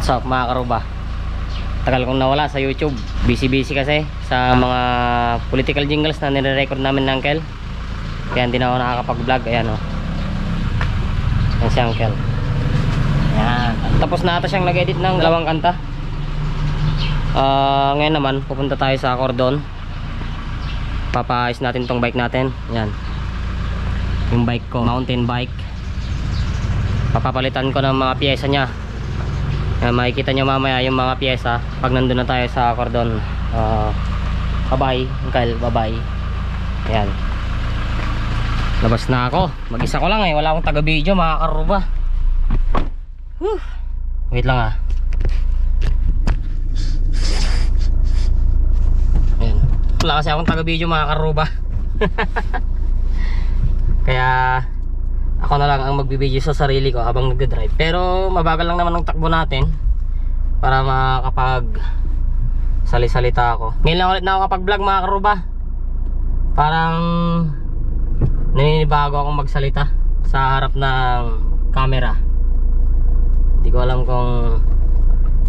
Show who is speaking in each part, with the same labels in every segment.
Speaker 1: What's up mga karuba? Tagal kong nawala sa YouTube. Busy kasi sa mga political jingles na nire-record namin ng Uncle. Kaya hindi na ako nakakapag-vlog. Ayan o. Yan si Uncle. Ayan. Tapos na ata siyang nag-edit ng dalawang kanta. Ngayon naman pupunta tayo sa Cordon. Papaayos natin tong bike natin. Ayan. Yung bike ko, mountain bike. Papapalitan ko ng mga piyesa niya. Makikita nyo mamaya yung mga piyesa pag nandun na tayo sa Cordon. Bye bye Uncle, bye bye. Ayan. Labas na ako. Mag-isa ko lang eh, wala akong taga-video mga karuba. Wait lang ah. Ayan. Wala kasi akong taga-video mga karuba. Kaya ako na lang ang magbibideo sa sarili ko habang nagdadrive. Pero mabagal lang naman ang takbo natin para makapag sali-salita ako. Ngayon lang ulit na ako kapag-vlog mga karuba. Parang naninibago akong magsalita sa harap ng camera. Hindi ko alam kung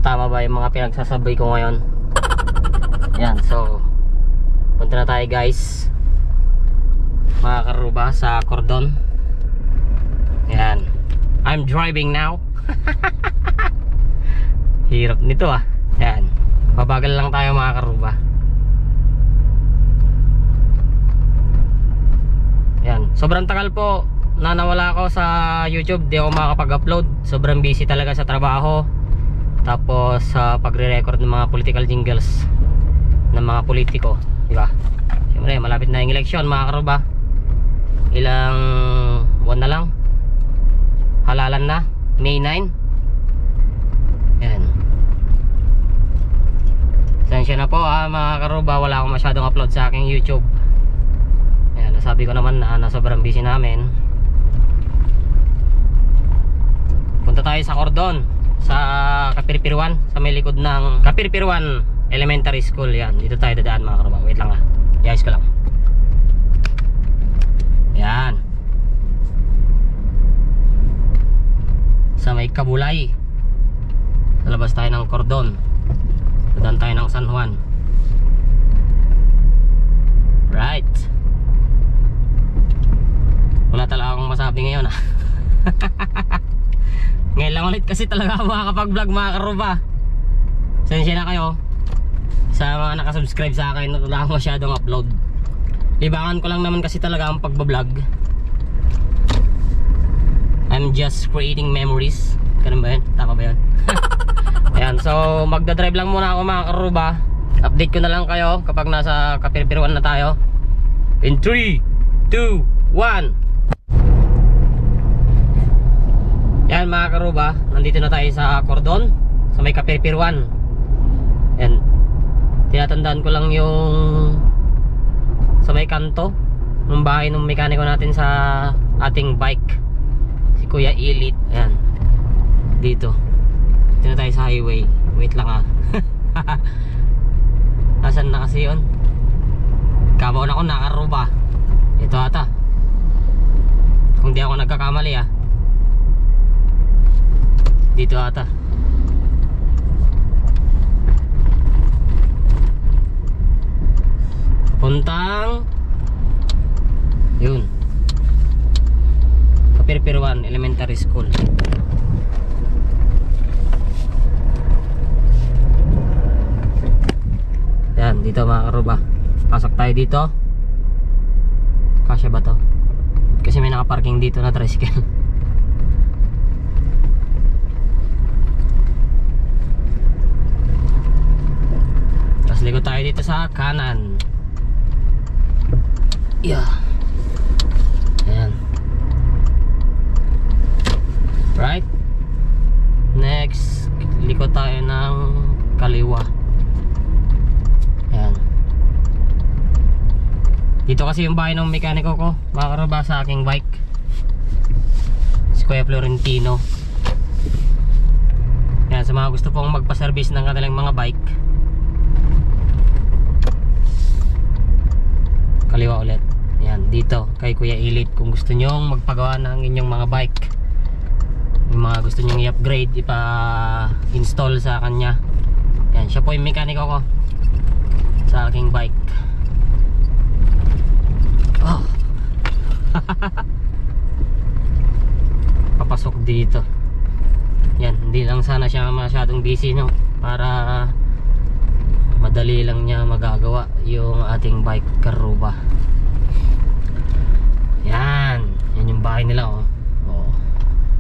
Speaker 1: tama ba yung mga pinagsasabay ko ngayon. Yan, so punta na tayo guys mga karuba sa Cordon. Yan. I'm driving now. Hirap nito ah. Yan. Babagal lang tayo mga karuba. Yan. Sobrang tagal po na nawala ako sa YouTube. Di ako makakapag-upload. Sobrang busy talaga sa trabaho. Tapos sa pagre-record ng mga political jingles ng mga politiko. Diba? Siyempre malapit na yung eleksyon mga karuba. Ilang buwan na lang. Halalan na, May 9. Yan. Sensya na po mga karuba, wala akong masyadong upload sa aking YouTube. Yan, nasabi ko naman na sobrang busy namin. Punta tayo sa Cordon, sa Kapirpirwan, sa may likod ng Kapirpirwan Elementary School. Yan, dito tayo dadaan mga karuba. Wait lang ah, i-ayos ko lang. Yan. Sa may Kabulay. Lalabas tayo ng Cordon. Dadaan tayo ng San Juan. Right. Wala talaga akong masabi ngayon ah. Ngayon lang ulit kasi talaga ako makakapag-vlog mga karuba. Sensya na kayo sa mga nakasubscribe sa akin na wala akong masyadong upload. Libangan ko lang naman kasi talaga ang pagbablog. I'm just creating memories. Ganun ba yun? Tama ba yun? Ayan, so magdadrive lang muna ako mga karuba. Update ko na lang kayo kapag nasa Kapirpirwan na tayo. In 3, 2, 1. Ayan mga karuba, nandito na tayo sa Cordon, sa may Kapirpirwan. Ayan. Tinatandaan ko lang yung sa may kanto ng bahay ng mekaniko natin sa ating bike, si Kuya Ilit. Ayan. Dito. Dito na tayo sa highway. Wait lang ah. Nasaan na kasi yun? Kabaw na ako nakaruba. Ito ata. Kung di ako nagkakamali ah. Dito ata. Puntang yun, Kapirpirwan Elementary School. Yan, dito mga karuba. Pasok tayo dito. Kasya ba to? Kasi may nakaparking dito na tricycle. Tapos ligo tayo dito sa kanan. Yeah. Ayan. Right. Next, likod tayo ng kaliwa. Ayan. Dito kasi yung bahay ng mekaniko ko, mga karuba, sa aking bike, si Kuya Florentino. Ayan, sa mga gusto pong magpa-service ng kanilang mga bike, kaliwa ulit. Yan, dito kay Kuya Ilit kung gusto nyong magpagawa ng inyong mga bike, yung mga gusto nyong i-upgrade, ipa-install sa kanya. Yan, siya po yung mekaniko ko sa aking bike. Oh. Papasok dito. Yan, hindi lang sana siya masyadong busy, no, para madali lang niya magagawa yung ating bike karuba. Yan, yan yung bahay nila, oh. Oh,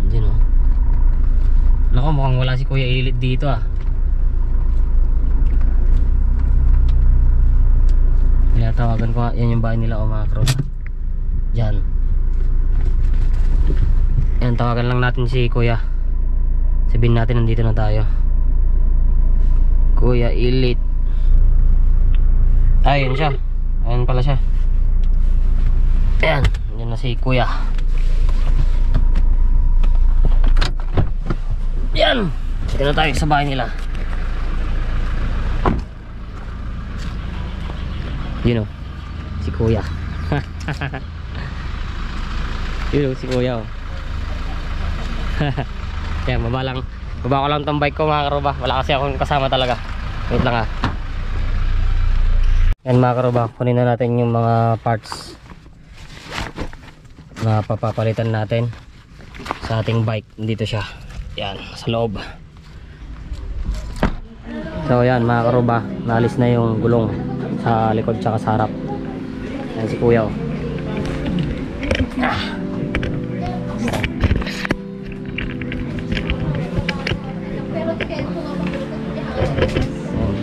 Speaker 1: andun, oh. Naku, mukhang wala si Kuya Ilit dito, ah. Kaya tawagan ko nga, yan yung bahay nila, oh, mga karuba. Diyan. Yan, tawagan lang natin si Kuya. Sabihin natin nandito na tayo. Kuya Ilit. Ayun siya. Ayun pala siya. Ayan, yan na si Kuya. Yan. Dito na tayo sa bahay nila. Yun, oh, si Kuya. Yun, oh, si Kuya, oh. Yan, baba ko lang tong bike ko, mga karuba. Wala kasi akong kasama talaga. Wait lang, ah. Yan, mga karuba, kunin na natin yung mga parts na papapalitan natin sa ating bike. Dito siya. Yan, sa loob. So yan, mga karuba, naalis na yung gulong sa likod tsaka sa harap. Yan si Kuya, oh.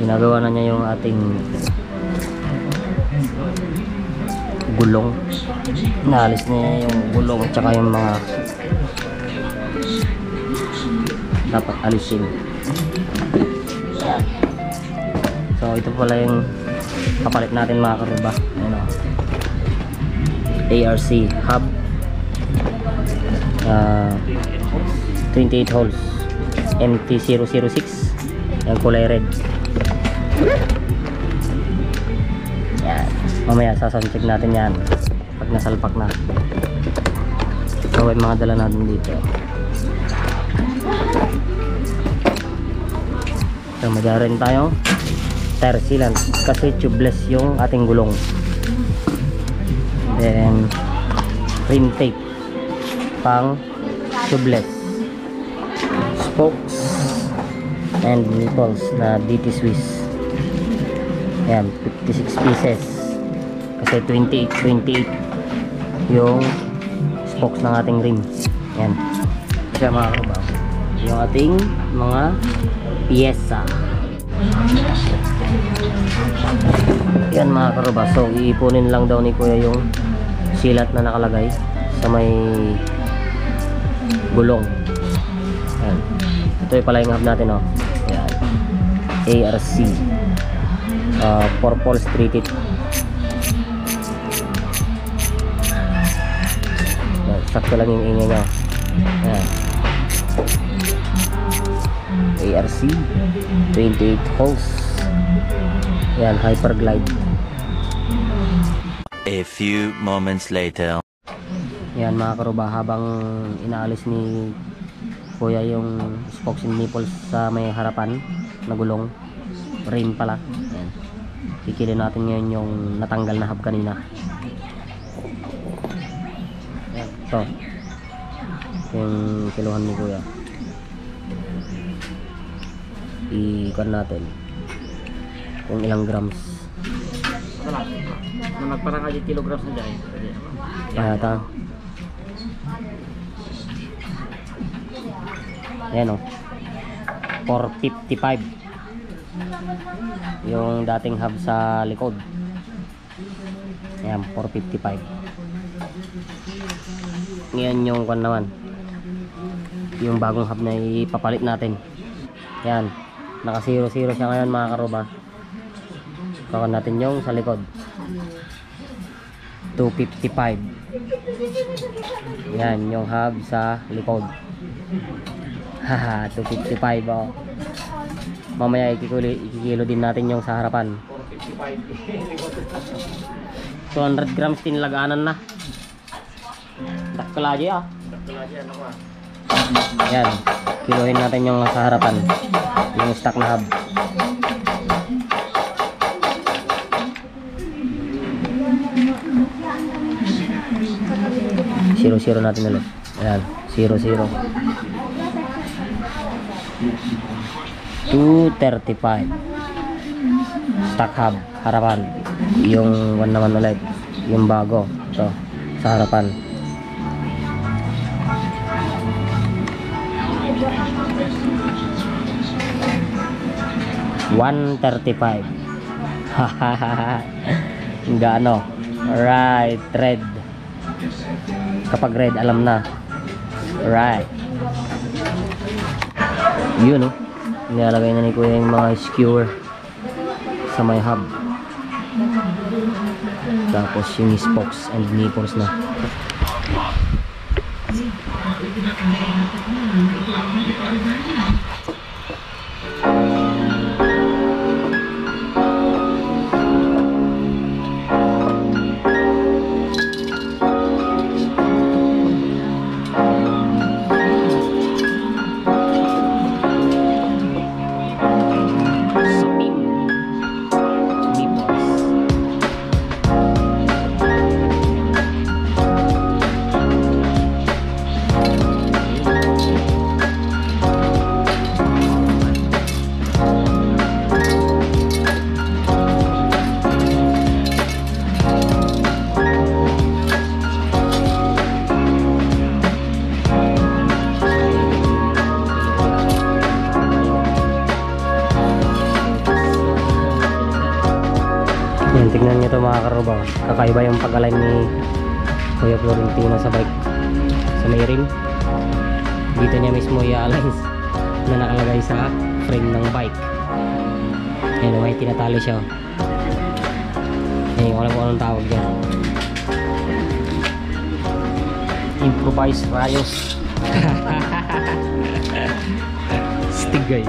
Speaker 1: Ginagawa na niya yung ating gulong. Naalis niya yung gulong at saka yung mga dapat alisin. So ito pala yung kapalit natin, mga karuba. Ayan, oh. ARC hub, 28 holes, MT006. Yung kulay red. Yan. Mamaya sasound-check natin yan pag nasalpak na. So yung mga dala natin dito. So magdala rin tayo tire sealant kasi tubeless yung ating gulong. Then rim tape pang tubeless, spokes and nipples na DT Swiss. Yan, 56 pieces kasi 28 yung spokes ng ating rim. Yan siya, mga karuba, yung ating mga piyesa. Yan, mga karuba. So iipunin lang daw ni Kuya yung silat na nakalagay sa may gulong. Yan. Ito yung pala yung hub natin, oh. Yan. ARC 4 poles treated. Yan. Sakto lang yung ingay nyo. Yan. ARC 28 holes. Yan, Hyperglide.
Speaker 2: A few moments later.
Speaker 1: Yan, mga karuba, habang inaalis ni Kuya yung spokes and nipples sa may harapan na gulong, rim pala. Yan. Kikilin natin ngayon yung natanggal na hub kanina. Yan, ito yung kiluhan ni Kuya. Ikuan natin kung ilang grams.
Speaker 3: Parang aja kilograms na dyan.
Speaker 1: Kaya ito. Ayan, o, 455 yung dating hub sa likod. Ayan, 455. Ngayon yung kwan naman, yung bagong hub na ipapalit natin. Ayan, naka 0-0 siya ngayon, mga karuba. Kakan natin yung sa likod, 255. Yan yung hub sa likod. Haha, 255, oh. Mamaya ikikilo din natin yung sa harapan. 200 grams tinlaganan na. Dakkalaji, ah.
Speaker 3: Dakkalaji, ano ba?
Speaker 1: Yan. Kiluhin natin yung sa harapan. Yung stock na hub. Zero natin ulit. Ayan. 0 0. 235. Stock hub. Harapan. Yung 1 naman ulit. Yung bago. Ito. Sa harapan. $135. Hahaha. Gaano? Alright. Red. Kapag red, alam na. Alright. Yun, oh. Nilalagay na ni Kuya yung mga skewer sa may hub. Tapos yung spokes and nipples na. Yan, tignan nyo ito mga karubang. Kakaiba yung pag-align ni Kuya Florentino sa bike. Sa may rim. Dito niya mismo i-align na nakalagay sa frame ng bike. Yan, may tinatali siya. Yan, wala ko anong tawag dyan. Improvised rayos. Stigay.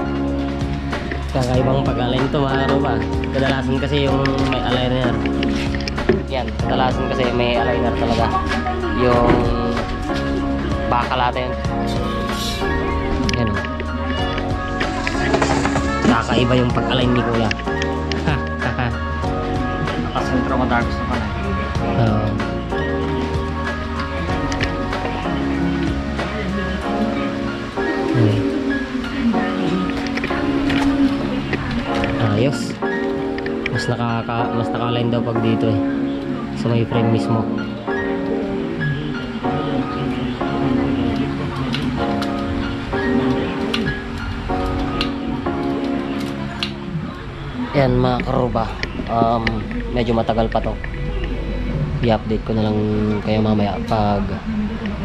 Speaker 1: Kakaibang pag-align ito mga karubang. Kadalasan kasi yung may aligner. Yan, kadalasan kasi may aligner talaga. Yung bakal natin. Yan, oh. Kakaiba yung pag-align ni Kuya.
Speaker 3: Nakasentro ko dark sa kanan.
Speaker 1: Ayos. Mas naka-align daw pag dito eh. Sa may frame mismo. Yan mga karuba. Medyo matagal pa to. I-update ko na lang kayo mamaya pag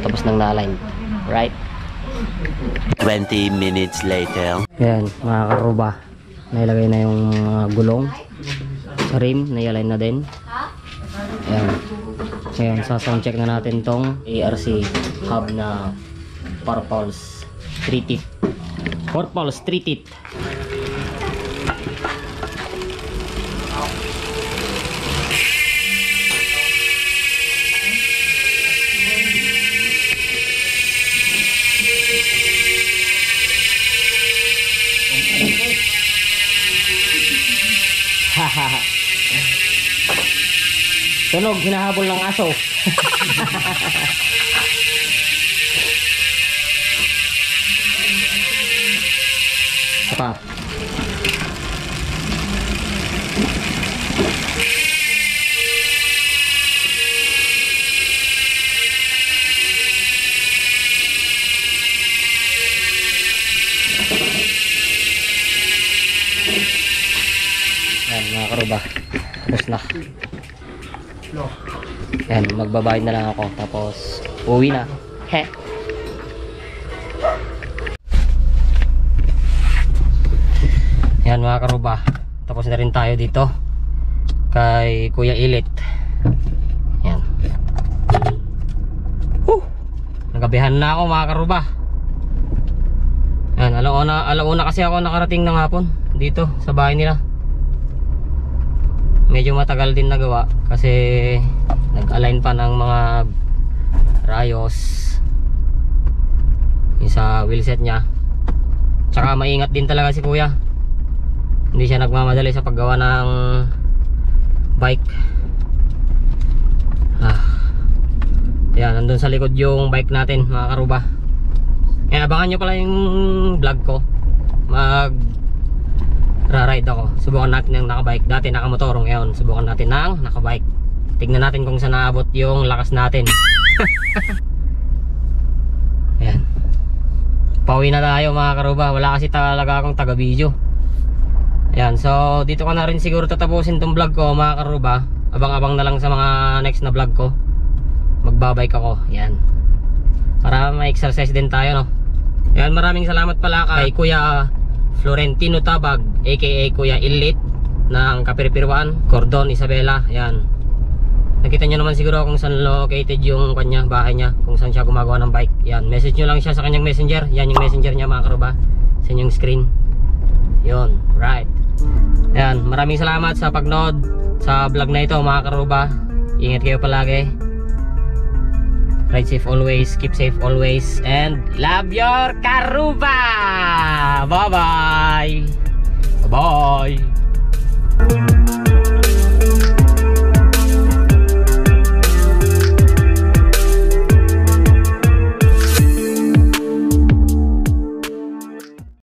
Speaker 1: tapos nang na-align. Right?
Speaker 2: 20 minutes later.
Speaker 1: Yan mga karuba. Nailagay na yung gulong sa rim, nai-align na din. Ayan. Ngayon, sa-sound check na natin tong ARC hub na Purpulse 3-teeth. Purpulse 3-teeth. Tunog, hinahabol ng aso. Apa? Yan mga karuba. Tapos na. Yan, magbabayad na lang ako. Tapos, uwi na. He. Yan mga karuba. Tapos na rin tayo dito. Kay Kuya Ilit. Yan. Nagabihan na ako mga karuba. Yan, alauna kasi ako nakarating ng hapon. Dito, sa bahay nila. Medyo matagal din nagawa kasi nag-align pa ng mga rayos. yung sa wheelset niya. Tsaka maingat din talaga si kuya, hindi siya nagmamadali sa paggawa ng bike. Yan, nandun sa likod yung bike natin mga karuba. Abangan nyo pala yung vlog ko. Ride ako. Subukan natin ng nakabike. Dati nakamotor, ngayon subukan natin ng nakabike. Tignan natin kung saan naabot yung lakas natin. Ayan. Pauwi na tayo mga karuba. Wala kasi talaga akong taga video. Ayan, so dito ko na rin siguro tatapusin tong vlog ko mga karuba. Abang-abang na lang sa mga next na vlog ko. Magbabike ako. Ayan, para ma-exercise din tayo, no? Ayan, maraming salamat pala kay Kuya Florentino Tabag, aka Kuya Ilit ng Kapirpirwan, Cordon, Isabela. Ayan, nakita nyo naman siguro kung saan located yung kanya, bahay niya, kung saan siya gumagawa ng bike. Ayan, message nyo lang siya sa kanyang messenger. Yan yung messenger niya mga karuba, sa inyong screen. Yun, right. Ayan, maraming salamat sa pagnood sa vlog na ito mga karuba. Ingat kayo palagi. Ride safe always, keep safe always, and love your karuba! Bye-bye! Bye-bye!